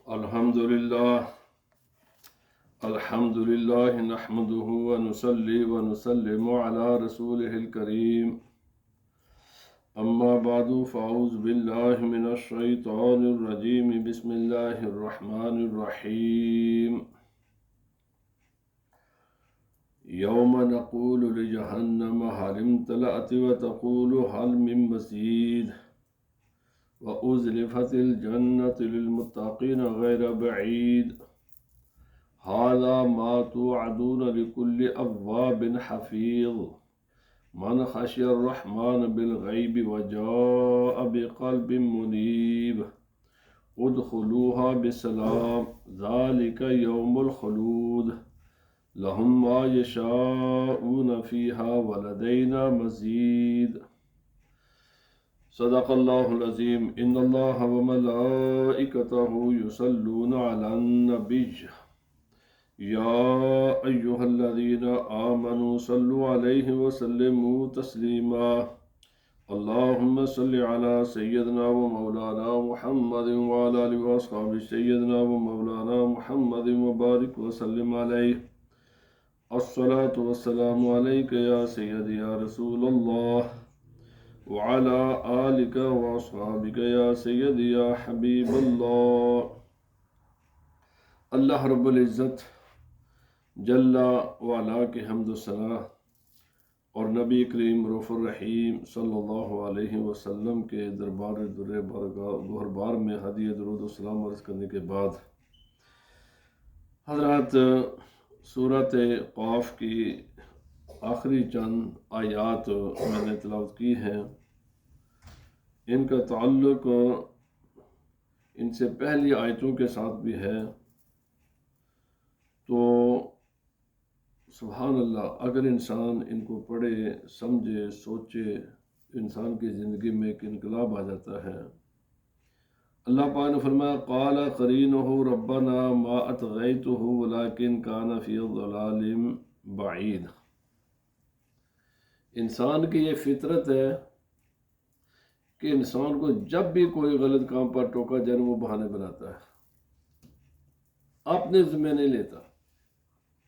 الحمد لله نحمده ونصلي ونسلم على رسوله الكريم. أما بعد فأعوذ بالله من الشيطان الرجيم. بسم الله الرحمن الرحيم. يوم نقول لجهنم هل امتلأت وتقول هل من مزيد وأزلفت الجنة للمتقين غير بعيد هذا ما توعدون لكل أواب حفيظ من خشي الرحمن بالغيب وجاء بقلب منيب ادخلوها بسلام ذلك يوم الخلود لهم ما يشاءون فيها ولدينا مزيد. صدق الله العظيم. إن الله وملائكته يصلون على النبي يا أيها الذين آمنوا صلوا عليه وسلموا تسليما. اللهم صل على سيدنا ومولانا محمد وعلى آله وأصحابه سيدنا ومولانا محمد وبارك وسلم عليه. الصلاة والسلام عليك يا سيدي يا رسول الله وعلى آلك وأصحابك يا سيدي يا حبيب الله. اللہ رب العزت جل وعلا کے حمد و ثنا اور نبی کریم رؤوف الرحیم صلی اللہ علیہ وسلم کے دربار در بہربار میں ہدیہ درود و سلام عرض کرنے کے بعد حضرات سورۃ قاف کی آخری چند آیات میں نے تلاوت کی ہیں. ان کا تعلق ان سے پہلی آیتوں کے ساتھ بھی ہے. تو سبحان اللہ، اگر انسان ان کو پڑھے، سمجھے، سوچے، انسان کی زندگی میں ایک انقلاب آ جاتا ہے. اللہ پاک نے فرمایا قال قرینہ ربنا ما اطغیتہ ولکن کان فی ضلال بعید. انسان کی یہ فطرت ہے کہ انسان کو جب بھی کوئی غلط کام پر ٹوکا جائے وہ بہانے بناتا ہے، اپنے ذمہ نہیں لیتا،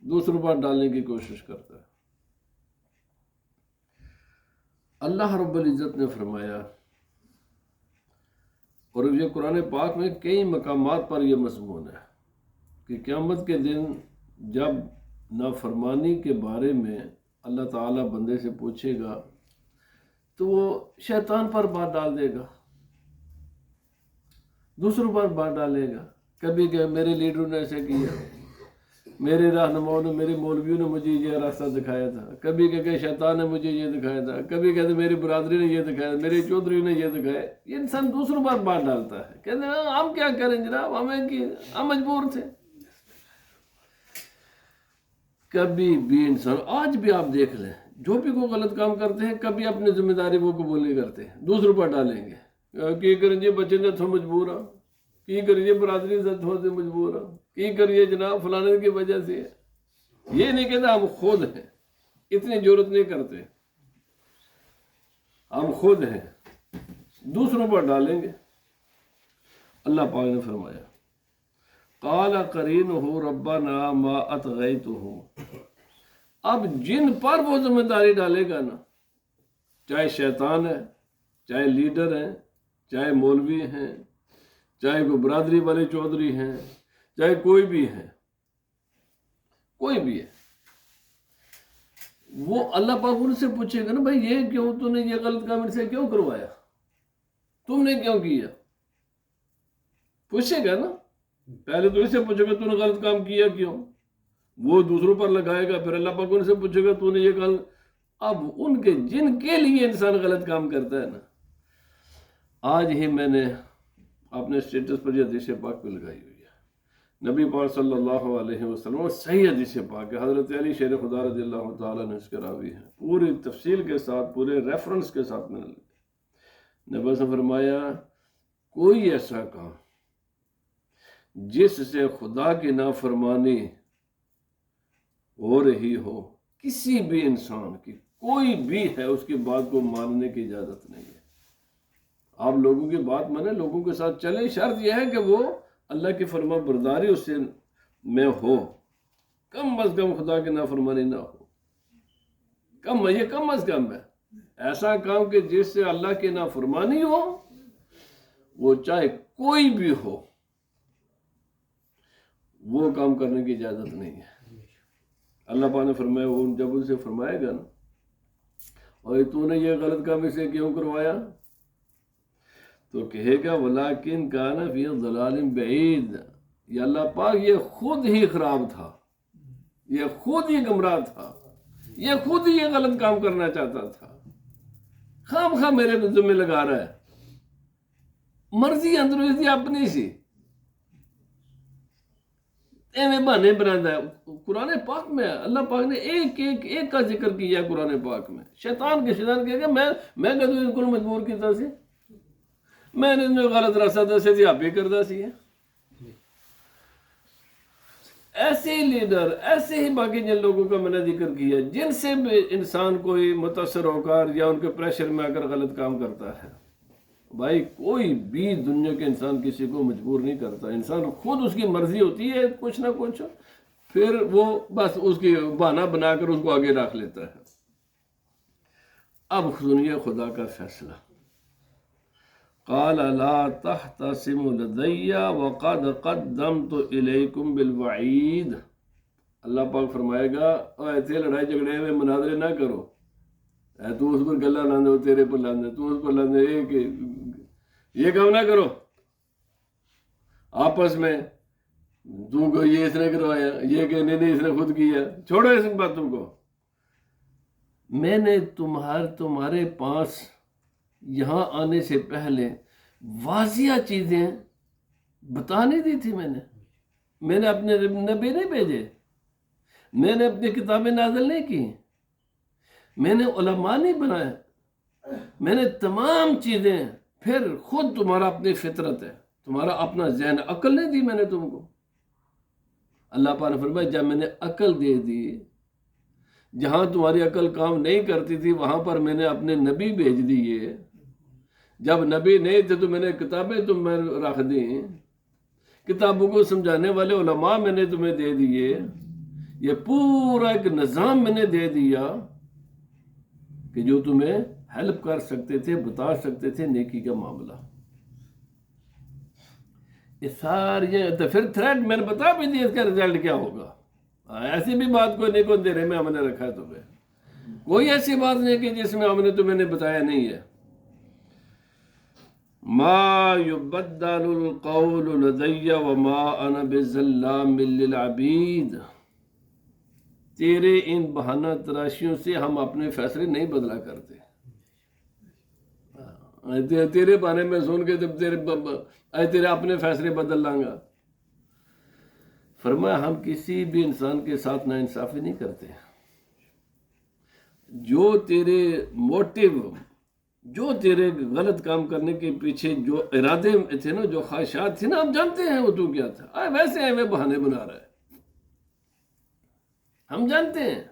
دوسروں پر ڈالنے کی کوشش کرتا ہے. اللہ رب العزت نے فرمایا، اور یہ قرآن پاک میں کئی مقامات پر یہ مضمون ہے کہ قیامت کے دن جب نافرمانی کے بارے میں اللہ تعالیٰ بندے سے پوچھے گا تو وہ شیطان پر بات ڈال دے گا، دوسروں پر بات ڈالے گا. کبھی کہ میرے لیڈروں نے ایسے کیا، میرے رہنماؤں نے، میرے مولویوں نے مجھے یہ راستہ دکھایا تھا، کبھی کہ شیطان نے مجھے یہ دکھایا تھا، کبھی کہتے میری برادری نے یہ دکھایا، میرے چودھری نے یہ دکھایا. یہ انسان دوسروں پر بات ڈالتا ہے، کہتے ہیں ہم کیا کریں جناب، ہم مجبور تھے. کبھی بھی انسان، آج بھی آپ دیکھ لیں، جو بھی کوئی غلط کام کرتے ہیں کبھی اپنی ذمہ داری وہ قبول نہیں کرتے، دوسروں پر ڈالیں گے. کی کریں جی بچے نے تھو مجبور ہوں، کی کریے برادری سے تھو سے مجبور ہوں، کی کریے جناب فلانے کی وجہ سے. یہ نہیں کہتا ہم خود ہیں، اتنی ضرورت نہیں کرتے، ہم خود ہیں، دوسروں پر ڈالیں گے. اللہ پاک نے فرمایا قال قرینہ ربنا ما اطغیتہ. اب جن پر وہ ذمہ داری ڈالے گا نا، چاہے شیطان ہے، چاہے لیڈر ہیں، چاہے مولوی ہیں، چاہے کوئی برادری والے چودھری ہیں، چاہے کوئی بھی ہے، کوئی بھی ہے، وہ اللہ پاک ان سے پوچھے گا نا بھائی یہ کیوں تو نے یہ غلط کام ان سے کیوں کروایا، تم نے کیوں کیا؟ پوچھے گا نا. پہلے تو اسے پوچھے گا تو نے غلط کام کیا کیوں، وہ دوسروں پر لگائے گا، پھر اللہ پاک ان سے پوچھے گا تو نے یہ غلط. اب ان کے جن کے لیے انسان غلط کام کرتا ہے نا، آج ہی میں نے اپنے اسٹیٹس پر یہ حدیث پاک پہ لگائی ہوئی ہے. نبی پاک صلی اللہ علیہ وسلم صحیح حدیث پاک ہے، حضرت علی شیر خدا رضی اللہ تعالیٰ نے اس کے راوی ہیں، پوری تفصیل کے ساتھ، پورے ریفرنس کے ساتھ میں نے نبی سے فرمایا کوئی ایسا کام جس سے خدا کی نافرمانی ہو رہی ہو، کسی بھی انسان کی، کوئی بھی ہے، اس کی بات کو ماننے کی اجازت نہیں ہے. آپ لوگوں کی بات مانیں، لوگوں کے ساتھ چلیں، شرط یہ ہے کہ وہ اللہ کی فرما برداری اس سے میں ہو، کم از کم خدا کی نافرمانی نہ ہو، یہ کم از کم ہے۔ ایسا کام کہ جس سے اللہ کی نافرمانی ہو، وہ چاہے کوئی بھی ہو، وہ کام کرنے کی اجازت نہیں ہے۔ اللہ پاک نے فرمایا، وہ جب ان سے فرمائے گا نا، اور تو نے یہ غلط کام اسے کیوں کروایا، تو کہے گا ولیکن کان فی ضلال بعید، یا اللہ پاک یہ خود ہی خراب تھا، یہ خود ہی گمراہ تھا، یہ خود ہی یہ غلط کام کرنا چاہتا تھا، خام خواہ میرے ذمہ لگا رہا ہے، مرضی اندر اپنی سی ایویں بہانے بناتا ہے۔ قرآن پاک میں اللہ پاک نے ایک کا ذکر کیا ہے قرآن پاک میں۔ شیطان کہے گا میں کدو ان کو مجبور کیتا سی، میں نے غلط راستہ دسے سی، آپ ہی کردا سی۔ ایسے ہی لیڈر، ایسے ہی باقی جن لوگوں کا میں نے ذکر کیا جن سے بھی انسان کوئی متاثر ہو کر یا ان کے پریشر میں آ کر غلط کام کرتا ہے، بھائی کوئی بھی دنیا کے انسان کسی کو مجبور نہیں کرتا، انسان خود اس کی مرضی ہوتی ہے کچھ نہ کچھ، پھر وہ بس اس کی بہانہ بنا کر اس کو آگے رکھ لیتا ہے۔ اب سنیے خدا کا فیصلہ، قال لا تختصموا لدی وقد قدمت الیکم بالوعید۔ اللہ پاک فرمائے گا ایسے لڑائی جھگڑے میں مناظرے نہ کرو، تو اس پر گلہ لاندے، تیرے پر لاندے، تو اس پر لاندے، یہ کام نہ کرو آپس میں، تم کو یہ اس نے کروایا، یہ کہ نہیں اس نے خود کیا، چھوڑو اس باتوں کو۔ میں نے تمہارے پاس یہاں آنے سے پہلے واضح چیزیں بتا نہیں دی تھی، میں نے اپنے نبی نہیں بھیجے، میں نے اپنی کتابیں نازل نہیں کی، میں نے علماء نہیں بنائے، میں نے تمام چیزیں، پھر خود تمہارا اپنی فطرت ہے، تمہارا اپنا ذہن، عقل نہیں دی میں نے تم کو۔ اللہ پاک نے فرمایا جب میں نے عقل دے دی، جہاں تمہاری عقل کام نہیں کرتی تھی وہاں پر میں نے اپنے نبی بھیج دیے، جب نبی نہیں تھے تو میں نے کتابیں تمہیں رکھ دیں، کتابوں کو سمجھانے والے علماء میں نے تمہیں دے دیے، یہ پورا ایک نظام میں نے دے دیا کہ جو تمہیں ہیلپ کر سکتے تھے، بتا سکتے تھے نیکی کا معاملہ۔ یہ ساری تو پھر تھریٹ میں نے بتا بھی دیا اس کا رزلٹ کیا ہوگا۔ ایسی بھی بات کوئی نہیں کو اندھیرے میں ہم نے رکھا ہے تمہیں، کوئی ایسی بات نہیں کہ جس میں ہم نے تمہیں نے بتایا نہیں ہے۔ ما يبدل القول لدي وما انا بظلام للعبید، تیرے ان بہانہ تراشیوں سے ہم اپنے فیصلے نہیں بدلا کرتے، تیرے بہانے میں سن کے تیرے اپنے فیصلے بدل لوں گا۔ فرمایا ہم کسی بھی انسان کے ساتھ نا انصافی نہیں کرتے، جو تیرے موٹیو، جو تیرے غلط کام کرنے کے پیچھے جو ارادے تھے نا، جو خواہشات تھی نا، ہم جانتے ہیں وہ تو کیا تھا، ویسے ہمیں بہانے بنا رہا ہے، ہم جانتے ہیں،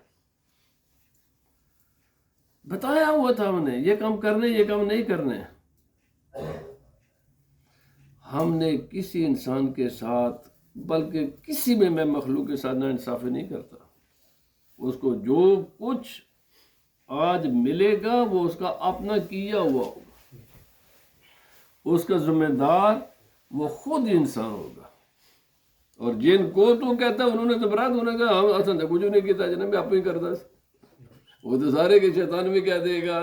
بتایا ہوا تھا ہم نے یہ کام کرنے، یہ کام نہیں کرنے۔ ہم نے کسی انسان کے ساتھ، بلکہ کسی میں مخلوق کے ساتھ نا انصافی نہیں کرتا، اس کو جو کچھ آج ملے گا وہ اس کا اپنا کیا ہوا ہوگا، اس کا ذمہ دار وہ خود انسان ہوگا۔ اور جن کو تو کہتا ہے انہوں نے تو برات ہونے کا ہم اصل کچھ نہیں کیتا جنہیں میں آپ ہی کرتا، وہ تو سارے کے شیطان بھی کہہ دے گا،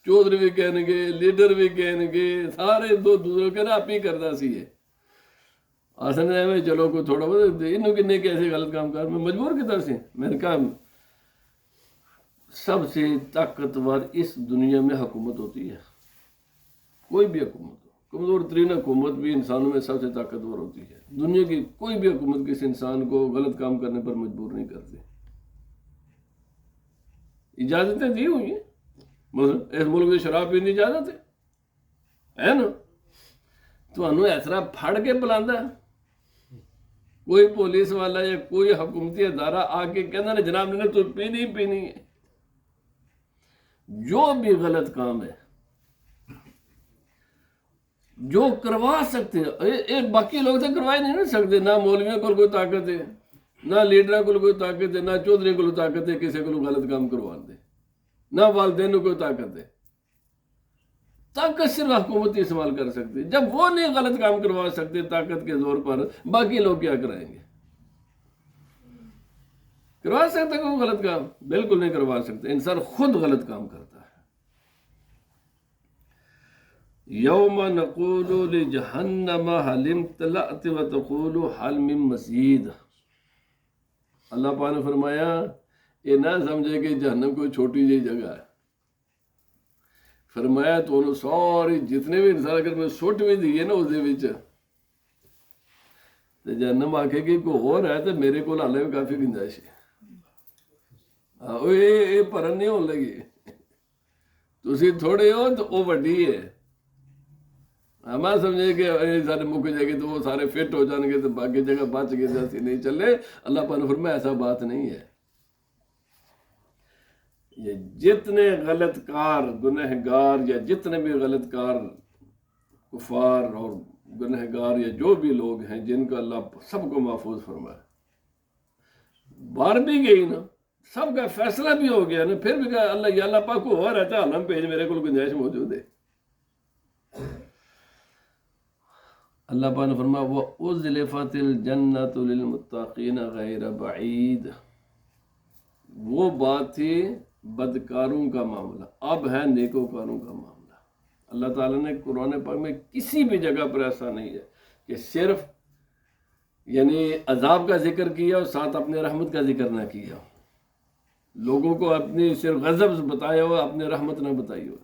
چودھری بھی کہنے گے، لیڈر بھی کہنے گے، سارے دو دوسروں کہنا آپ ہی کرتا سی ہے اصل میں چلو کوئی تھوڑا بہت انہوں کنے کیسے غلط کام کر میں مجبور کی طرف سے۔ میں نے کہا سب سے طاقتور اس دنیا میں حکومت ہوتی ہے، کوئی بھی حکومت ہو، کمزور ترین حکومت بھی انسانوں میں سب سے طاقتور ہوتی ہے۔ دنیا کی کوئی بھی حکومت کسی انسان کو غلط کام کرنے پر مجبور نہیں کرتی، اجازتیں دی ہوئی ہیں، اس ملک میں شراب پینے کی اجازت ہے نا، تو انہوں ایسا پھڑ کے بلاندہ ہے کوئی پولیس والا یا کوئی حکومتی ادارہ آ کے کہنا نا جناب نے تو پینی ہے۔ جو بھی غلط کام ہے جو کروا سکتے ہیں باقی لوگ تو کروا ہی نہیں نا سکتے. نہ مولویوں کو کوئی طاقت ہے, نہ لیڈر کو کوئی طاقت ہے, نہ چودھری کو طاقت ہے کسی کو غلط کام کروا دے, نہ والدین کو کوئی طاقت ہے. طاقت صرف حکومت ہی استعمال کر سکتے. جب وہ نہیں غلط کام کروا سکتے طاقت کے زور پر, باقی لوگ کیا کرائیں گے؟ کروا سکتے کوئی غلط کام؟ بالکل نہیں کروا سکتے. انسان خود غلط کام کرتا ہے. یوم نقول لجہنم حل امتلأت وتقول حل من مزید. اللہ پاک نے فرمایا یہ نہ سمجھے کہ جہنم کوئی چھوٹی جی جگہ ہے. فرمایا تو انہوں ساری جتنے بھی انسان اگر میں سٹ بھی دیئے نا اس دے وچ تو جہنم آکھے کہ کوئی اور ہے تو میرے کو حالے میں کافی گنجائش ہے. یہ پرن نہیں ہونے لگی. تسی تھوڑے ہو تو وہ وڈی ہے. ہم سمجھے کہ سارے مک جائے گے تو وہ سارے فٹ ہو جان گے تو باقی جگہ بچ گئے جیسی نہیں چلے. اللہ پاک نے فرمایا ایسا بات نہیں ہے. یہ جتنے غلط کار گنہگار یا جتنے بھی غلط کار کفار اور گنہگار یا جو بھی لوگ ہیں جن کا اللہ سب کو محفوظ فرمائے, بار بھی گئی نا, سب کا فیصلہ بھی ہو گیا نا, پھر بھی کہا اللہ یا اللہ پاک کو ہوا رہتا ہے علم پیج میرے کو گنجائش موجود ہے. اللہ پاک نے فرمایا وَأُزْلِفَتِ الْجَنَّةُ لِلْمُتَّقِينَ غَيْرَ بَعِيدٍ. وہ بات تھی بدکاروں کا معاملہ, اب ہے نیکوکاروں کا معاملہ. اللہ تعالیٰ نے قرآن پاک میں کسی بھی جگہ پر ایسا نہیں ہے کہ صرف یعنی عذاب کا ذکر کیا اور ساتھ اپنے رحمت کا ذکر نہ کیا. لوگوں کو اپنی صرف غضب بتایا ہو, اپنے رحمت نہ بتائی ہو.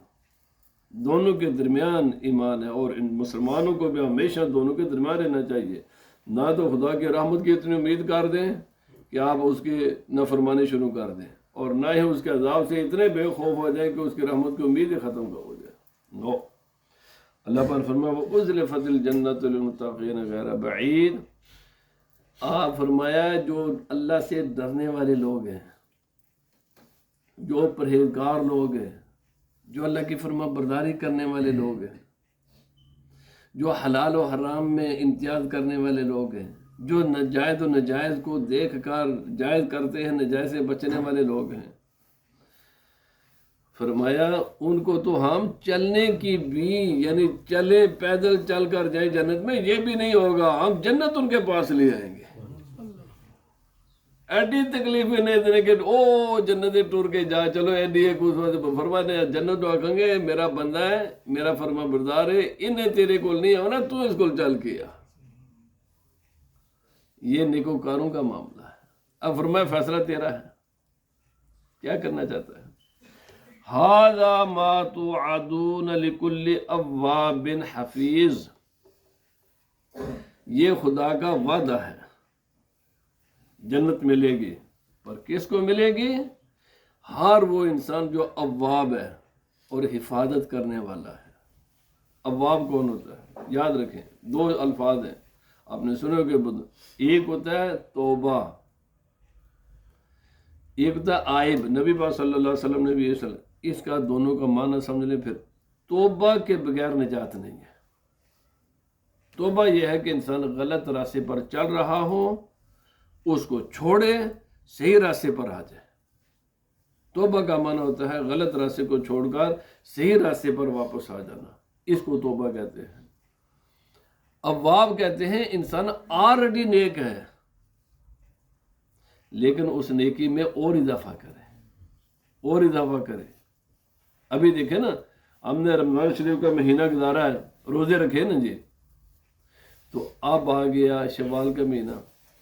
دونوں کے درمیان ایمان ہے, اور ان مسلمانوں کو بھی ہمیشہ دونوں کے درمیان رہنا چاہیے. نہ تو خدا کی رحمت کی اتنی امید کر دیں کہ آپ اس کی نافرمانی شروع کر دیں, اور نہ ہی اس کے عذاب سے اتنے بے خوف ہو جائیں کہ اس کی رحمت کی امید ہی ختم ہو جائے. نو, اللہ پاک فرمایا وَأُزْلِفَتِ الْجَنَّةُ لِلْمُتَّقِينَ غَيْرَ بَعِيدٍ. آپ فرمایا جو اللہ سے ڈرنے والے لوگ ہیں, جو پرہیزگار لوگ ہیں, جو اللہ کی فرما برداری کرنے والے لوگ ہیں, جو حلال و حرام میں امتیاز کرنے والے لوگ ہیں, جو ناجائز و ناجائز کو دیکھ کر جائز کرتے ہیں, ناجائز سے بچنے والے لوگ ہیں, فرمایا ان کو تو ہم چلنے کی بھی یعنی چلے پیدل چل کر جائیں جنت میں یہ بھی نہیں ہوگا, ہم جنت ان کے پاس لے آئیں گے. ایڈی تکلیف نہیں دینے کہ او جنت ٹور کے جا چلو ایڈی ایک فرمانے جنت آکھیں گے میرا بندہ ہے, میرا فرما بردار ہے, انہیں تیرے کول نہیں ہونا, تو اس کول چل کیا. یہ نیکوکاروں کا معاملہ ہے. اب فرمایا فیصلہ تیرا ہے, کیا کرنا چاہتا ہے. ھذا ما توعدون لکل اواب حفیظ. یہ خدا کا وعدہ ہے, جنت ملے گی, پر کس کو ملے گی؟ ہر وہ انسان جو اواب ہے اور حفاظت کرنے والا ہے. اواب کون ہوتا ہے؟ یاد رکھیں دو الفاظ ہیں, آپ نے سنے کہ ایک ہوتا ہے توبہ, ایک ہوتا ہے عائب. نبی پاک صلی اللہ علیہ وسلم نے بھی اس کا دونوں کا معنی سمجھ لیں. پھر توبہ کے بغیر نجات نہیں ہے. توبہ یہ ہے کہ انسان غلط راستے پر چل رہا ہو, اس کو چھوڑے, صحیح راستے پر آ جائے. توبہ کا معنی ہوتا ہے غلط راستے کو چھوڑ کر صحیح راستے پر واپس آ جانا, اس کو توبہ کہتے ہیں. اواب کہتے ہیں انسان آلریڈی نیک ہے لیکن اس نیکی میں اور اضافہ کرے, اور اضافہ کرے. ابھی دیکھیں نا, ہم نے رمضان شریف کا مہینہ گزارا ہے, روزے رکھے نا جی, تو اب آ گیا شوال کا مہینہ,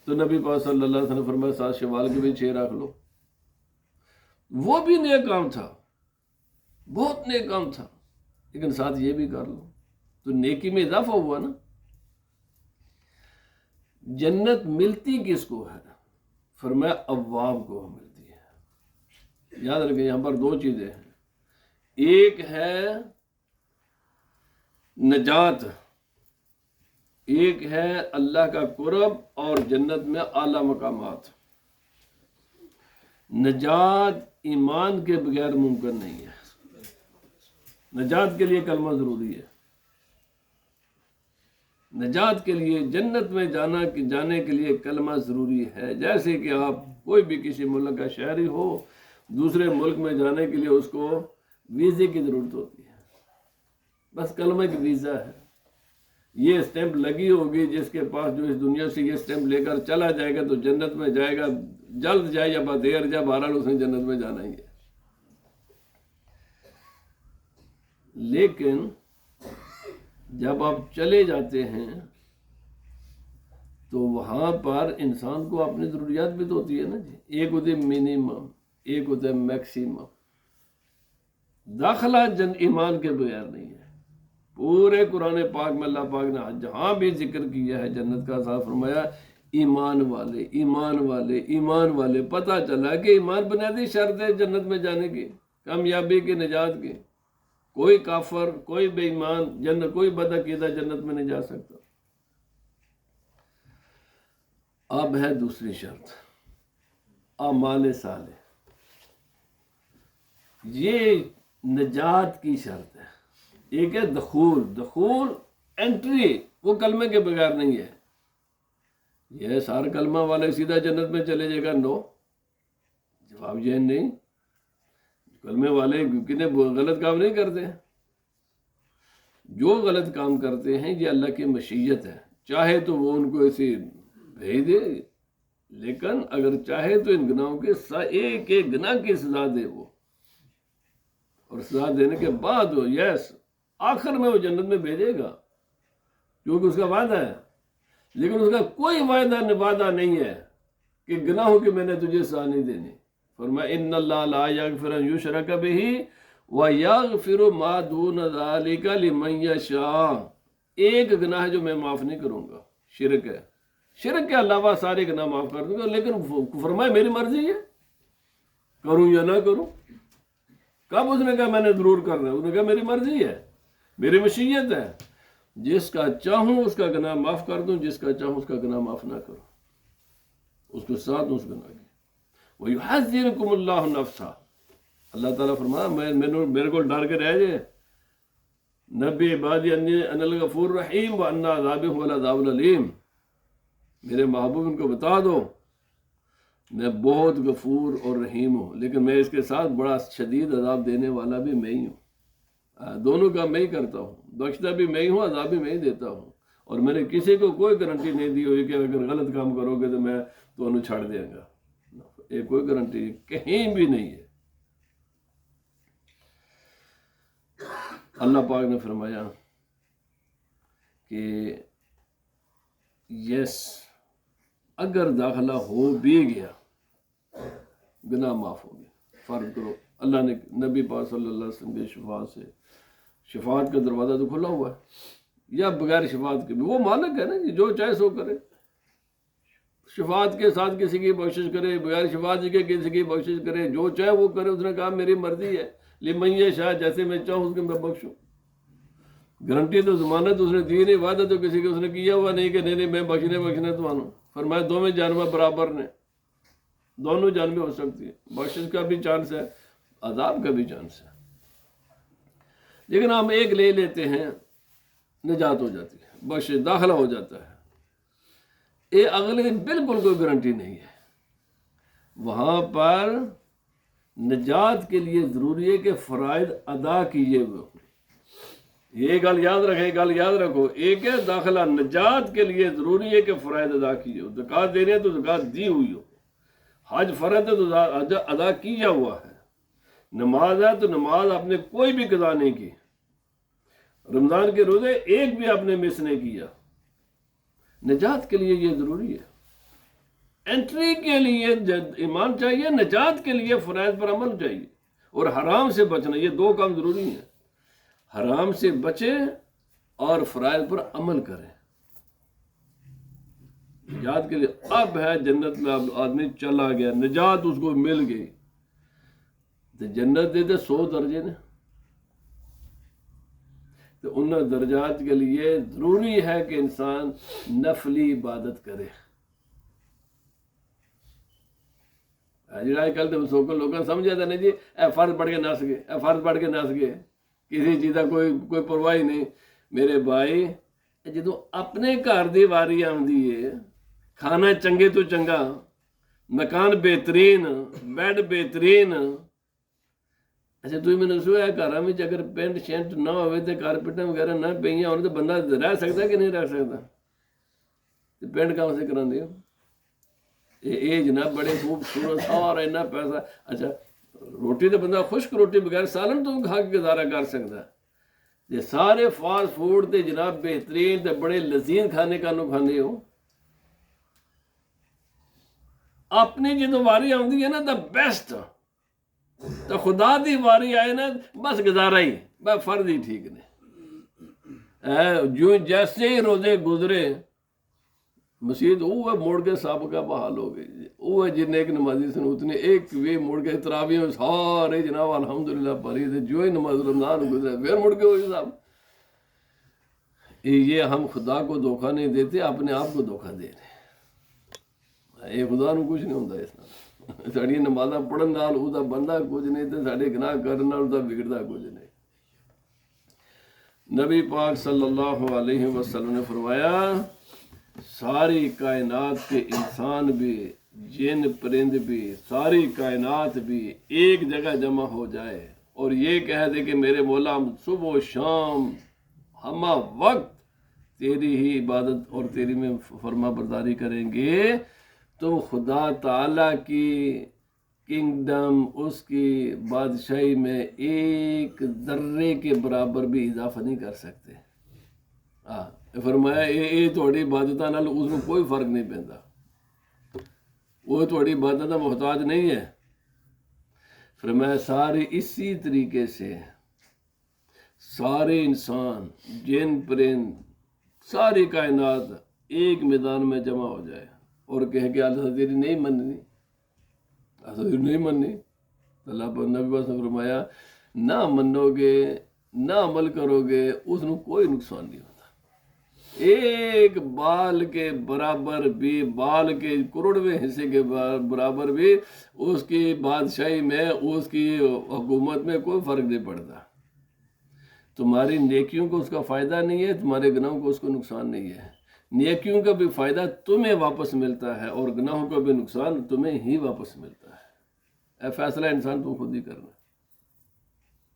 تو نبی پاک صلی اللہ علیہ وسلم نے فرمایا 7 شوال کے بھی 6 رکھ لو. وہ بھی نیک کام تھا, بہت نیک کام تھا, لیکن ساتھ یہ بھی کر لو تو نیکی میں اضافہ ہوا نا. جنت ملتی کس کو ہے؟ فرمایا اواب کو ملتی ہے. یاد رکھیں یہاں پر دو چیزیں ہیں, ایک ہے نجات, ایک ہے اللہ کا قرب اور جنت میں اعلیٰ مقامات. نجات ایمان کے بغیر ممکن نہیں ہے. نجات کے لیے کلمہ ضروری ہے. نجات کے لیے، جنت میں جانے کے لیے کلمہ ضروری ہے. جیسے کہ آپ کوئی بھی کسی ملک کا شہری ہو، دوسرے ملک میں جانے کے لیے اس کو ویزے کی ضرورت ہوتی ہے. بس کلمہ کی ویزا ہے. یہ اسٹیمپ لگی ہوگی، جس کے پاس جو اس دنیا سے یہ اسٹیمپ لے کر چلا جائے گا تو جنت میں جائے گا، جلد جائے یا دیر جائے، بہرحال اس نے جنت میں جانا ہی ہے. لیکن جب آپ چلے جاتے ہیں تو وہاں پر انسان کو اپنی ضروریات بھی تو ہوتی ہے نا جی. ایک ہوتی ہے منیمم، ایک ہوتا ہے میکسیمم. داخلہ ایمان کے بغیر نہیں ہے. پورے قرآن پاک میں اللہ پاک نے جہاں بھی ذکر کیا ہے جنت کا، صاف فرمایا ایمان والے ایمان والے ایمان والے. پتہ چلا کہ ایمان بنیادی شرط ہے جنت میں جانے کی، کامیابی کی، نجات کی. کوئی کافر، کوئی بے ایمان جنت، کوئی بدعقیدہ جنت میں نہیں جا سکتا. اب ہے دوسری شرط، اعمال صالح. یہ نجات کی شرط ہے. ایک ہے دخول انٹری، وہ کلمے کے بغیر نہیں ہے. یہ سارا کلمہ والے سیدھا جنت میں چلے جائے گا، نو. جواب یہ نہیں. کلمے والے کتنے غلط کام نہیں کرتے. جو غلط کام کرتے ہیں یہ اللہ کی مشیت ہے. چاہے تو وہ ان کو ایسے بھیج دے، لیکن اگر چاہے تو ان گناہوں کے ایک ایک گناہ کی سزا دے وہ. اور سزا دینے کے بعد وہ آخر میں وہ جنت میں بھیجے گا، کیونکہ اس کا وعدہ ہے. لیکن اس کا کوئی وعدہ نہیں ہے کہ گناہوں کی میں نے تجھے سزا نہیں دینی. فرمایا ان اللہ لا یغفر ان یشرک بہ ویغفر ما دون ذلک لمن یشاء. ایک گناہ جو میں معاف نہیں کروں گا، شرک ہے. شرک کے علاوہ سارے گناہ معاف کر دوں گا، لیکن فرمایا میری مرضی ہے کروں یا نہ کروں. کب اس نے کہا میں نے ضرور کرنا ہے؟ اس نے کہا میری مرضی ہے، میری مشیت ہے. جس کا چاہوں اس کا گناہ معاف کر دوں، جس کا چاہوں اس کا گناہ معاف نہ کروں، اس کو ساتھ اس گناہ کی. وَيُحَذِّرُكُمُ اللَّهُ نَفْسَهُ. اللہ تعالیٰ فرمایا میرے کو ڈر کے رہ جائے. نبی عبادی انی انا الغفور الرحیم وان عذابی هو العذاب العلیم. میرے محبوب ان کو بتا دو میں بہت غفور اور رحیم ہوں، لیکن میں اس کے ساتھ بڑا شدید عذاب دینے والا بھی میں ہی ہوں. دونوں کا میں ہی کرتا ہوں، بخشتا بھی میں ہی ہوں، عذاب بھی میں ہی دیتا ہوں. اور میں نے کسی کو کوئی گارنٹی نہیں دی ہوئی کہ اگر غلط کام کرو گے تو میں تمہیں چھاڑ دیں گا. یہ کوئی گارنٹی کہیں بھی نہیں ہے. اللہ پاک نے فرمایا کہ اگر داخلہ ہو بھی گیا گناہ معاف ہو گیا. فرض کرو اللہ نے نبی پاک صلی اللہ علیہ وسلم کی شفاعت کا دروازہ تو کھلا ہوا ہے، یا بغیر شفاعت کے بھی وہ مالک ہے نا جی، جو چاہے سو کرے. شفاعت کے ساتھ کسی کی بخشش کرے، بغیر شفاعت کے کسی کی بخشش کرے، جو چاہے وہ کرے. اس نے کہا میری مرضی ہے لمن یشاء، جیسے میں چاہوں اس کو میں بخشوں. گارنٹی تو ضمانت اس نے دی نہیں، وعدہ تو کسی کو اس نے کیا ہوا نہیں کہ نہیں میں بخشنے تو مانوں. فرمایا دونوں جانب برابر نے، دونوں جانبیں ہو سکتی ہے. بخشش کا بھی چانس ہے، عذاب کا بھی چانس ہے. لیکن ہم ایک لے لیتے ہیں، نجات ہو جاتی ہے، بخشش داخلہ ہو جاتا ہے. یہ اگلے دن بالکل کوئی گارنٹی نہیں ہے. وہاں پر نجات کے لیے ضروری ہے کہ فرائض ادا کیے ہوئے. یہ گل یاد رکھیں، گل یاد رکھو. ایک ہے داخلہ، نجات کے لیے ضروری ہے کہ فرائض ادا کیے ہو. زکوٰۃ دے رہے ہیں تو زکوٰۃ دی ہوئی ہو. حج فرض ہے تو حج ادا کیا ہوا ہے. نماز ہے تو نماز آپ نے کوئی بھی قضا نہیں کی. رمضان کے روزے ایک بھی آپ نے مس نہیں کیا. نجات کے لیے یہ ضروری ہے. انٹری کے لیے ایمان چاہیے، نجات کے لیے فرائض پر عمل چاہیے، اور حرام سے بچنا. یہ دو کام ضروری ہیں. حرام سے بچیں اور فرائض پر عمل کریں. نجات کے لیے اب ہے جنت میں اب آدمی چلا گیا، نجات اس کو مل گئی تو جنت دے 100 درجے نے. تو ان درجات کے لیے ضروری ہے کہ انسان نفلی عبادت کرے. کل تو سوکل لوگ سمجھا تھا نہیں جی اے فرض پڑھ کے نس گئے، اے فرض پڑھ کے نس گئے، کسی چیز کا کوئی پرواہ نہیں. میرے بھائی ਜਦੋਂ ਆਪਣੇ ਘਰ ਦੀ ਵਾਰੀ ਆਉਂਦੀ ਏ, ਖਾਣਾ ਚੰਗੇ ਤੋਂ ਚੰਗਾ, ਮਕਾਨ ਬਿਹਤਰੀਨ, ਬੈੱਡ ਬਿਹਤਰੀਨ, ਅੱਛਾ ਤੁਸੀਂ ਮੈਨੂੰ ਦੱਸੋ ਇਹ ਘਰਾਂ ਵਿੱਚ ਅਗਰ ਪੈਂਟ ਸ਼ੈਂਟ ਨਾ ਹੋਵੇ ਤੇ ਕਾਰਪੇਟਾਂ ਵਗੈਰਾ ਨਾ ਪਈਆਂ ਹੋਣ ਤਾਂ ਬੰਦਾ ਰਹਿ ਸਕਦਾ ਕਿ ਨਹੀਂ ਰਹਿ ਸਕਦਾ? ਤੇ ਪੈਂਟ ਕਹਾਂ ਸੇ ਕਰਾਉਂਦੇ ਹੋ? ਇਹ ਜਨਾਬ ਬੜੇ ਖੂਬਸੂਰਤ ਸਾਰਾ ਇੰਨਾ ਪੈਸਾ, ਅੱਛਾ ਰੋਟੀ ਤਾਂ ਬੰਦਾ ਖੁਸ਼ਕ ਰੋਟੀ ਬਗੈਰ ਸਾਲਨ ਤੋਂ ਖਾ ਕੇ ਗੁਜ਼ਾਰਾ ਕਰ ਸਕਦਾ, ਜੇ ਸਾਰੇ ਫਾਸਟ ਫੂਡ ਤੇ ਜਨਾਬ ਬਿਹਤਰੀਨ ਤੇ ਬੜੇ ਲਜ਼ੀਜ਼ ਖਾਣੇ ਕਾਨੂੰ ਖਾਂਦੇ ਹੋ। ਆਪਣੀ ਜਦੋਂ ਵਾਰੀ ਆਉਂਦੀ ਹੈ ਨਾ ਤਾਂ ਬੈਸਟ, ਤਾਂ ਖੁਦਾ ਦੀ ਵਾਰੀ ਆਏ ਨਾ ਬਸ ਗੁਜ਼ਾਰਾ ਹੀ, ਬਸ ਫਰਜ਼ ਹੀ ਠੀਕ ਨੇ। جو جیسے ہی روزے گزرے مسجد وہ موڑ کے سابقہ بحال ہو گئی، وہ جن ایک نمازی سن اتنے ایک وے موڑ کے تراویح میں سارے جناب الحمدللہ پڑھی تھے، جو ہی نماز رمضان گزرے پھر مڑ کے وہی صاحب۔ یہ ہم خدا کو دھوکہ نہیں دیتے، اپنے آپ کو دھوکہ دے رہے، یہ خدا نو کچھ نہیں ہوتا اس نال، ساڑی نمازاں پڑھن نال وہ بندہ کچھ نہیں تے ساڈے گناہ کرن نال وہ بگڑدا کچھ نہیں۔ نبی پاک صلی اللہ علیہ وسلم نے فرمایا ساری کائنات کے انسان بھی، جن پرند بھی، ساری کائنات بھی ایک جگہ جمع ہو جائے اور یہ کہہ دے کہ میرے مولا ہم صبح و شام ہمہ وقت تیری ہی عبادت اور تیری میں فرما برداری کریں گے، تو خدا تعالیٰ کی کنگڈم، اس کی بادشاہی میں ایک ذرے کے برابر بھی اضافہ نہیں کر سکتے۔ فرمایا یہ تھوڑی عبادتاں نال اس میں کوئی فرق نہیں پیندا، وہ تھوڑی عبادت کا محتاج نہیں ہے۔ فرمایا سارے اسی طریقے سے سارے انسان، جن پرند، ساری کائنات ایک میدان میں جمع ہو جائے اور کہے کہ اللہ تیری نہیں مننی، نہیں مننی، اللہ پر نبی پاک نے فرمایا نہ منو گے، نہ عمل کرو گے، اس میں کوئی نقصان نہیں ہوتا۔ ایک بال کے برابر بھی، بال کے کروڑویں حصے کے برابر بھی اس کی بادشاہی میں، اس کی حکومت میں کوئی فرق نہیں پڑتا۔ تمہاری نیکیوں کو اس کا فائدہ نہیں ہے، تمہارے گناہوں کو اس کو نقصان نہیں ہے۔ نیکیوں کا بھی فائدہ تمہیں واپس ملتا ہے اور گناہوں کا بھی نقصان تمہیں ہی واپس ملتا ہے۔ اے فیصلہ انسان تم خود ہی کرنا،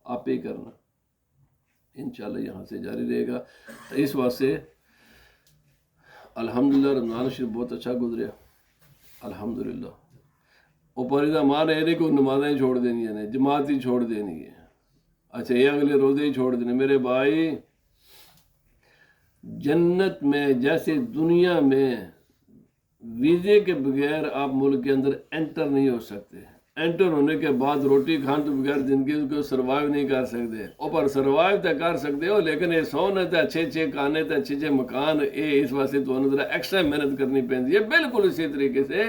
آپ ہی کرنا، انشاءاللہ یہاں سے جاری رہے گا۔ اس واسطے الحمدللہ رمضان شریف بہت اچھا گزریا، الحمدللہ۔ اوپر ادھر مار رہے کو نمازیں ہی چھوڑ دینی ہے، جماعت ہی چھوڑ دینی ہے، اچھا یہ اگلے روزے ہی چھوڑ دینے۔ میرے بھائی جنت میں جیسے دنیا میں ویزے کے بغیر آپ ملک کے اندر انٹر نہیں ہو سکتے، انٹر ہونے کے بعد روٹی کھان تو بغیر زندگی کو سروائیو نہیں کر سکتے، اوپر سروائیو تو کر سکتے ہو لیکن یہ سونے تے اچھے اچھے کھانے تے اچھے اچھے مکان، یہ اس واسطے تو ذرا ایکسٹرا محنت کرنی پڑتی ہے۔ بالکل اسی طریقے سے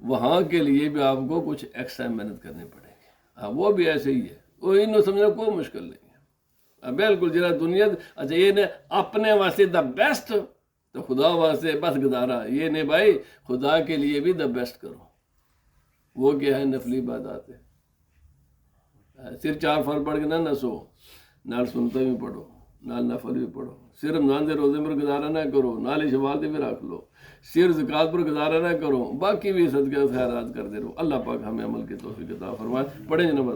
وہاں کے لیے بھی آپ کو کچھ ایکسٹرا محنت کرنی پڑے گی، ہاں وہ بھی ایسے ہی ہے، وہ انہوں سمجھنا کوئی مشکل نہیں ہے۔ بالکل جرا دنیا اچھا یہ نے اپنے واسطے دا بیسٹ تو خدا واسطے بس گزارا، یہ نہیں بھائی خدا کے لیے بھی دا بیسٹ کرو۔ وہ کیا ہے؟ نفلی عبادات ہے، صرف 4 فرض پڑھ کے نہ سو، نال سنتا بھی پڑھو، نال نفل بھی پڑھو، صرف رمضان دے روزے پر گزارا نہ کرو، نال شوال دے بھی رکھ لو، صرف زکوٰۃ پر گزارا نہ کرو، باقی بھی صدقہ خیرات کرتے رہو۔ اللہ پاک ہمیں عمل کی توفیق عطا فرمائے۔ پڑھیں جناب۔